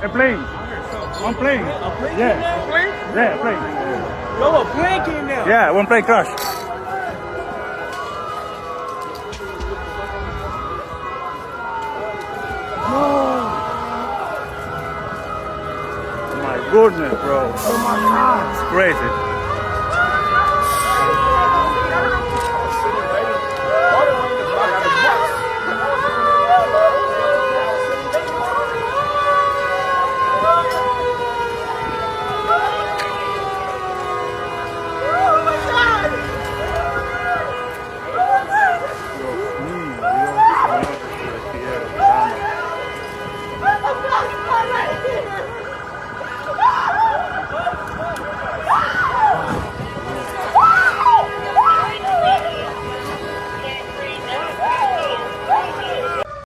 A plane. One plane. A plane Yeah. came down? Plane? Yeah, a plane. Yo, a plane came down. Yeah, one plane crashed. No. My goodness, bro. Oh my God. It's crazy.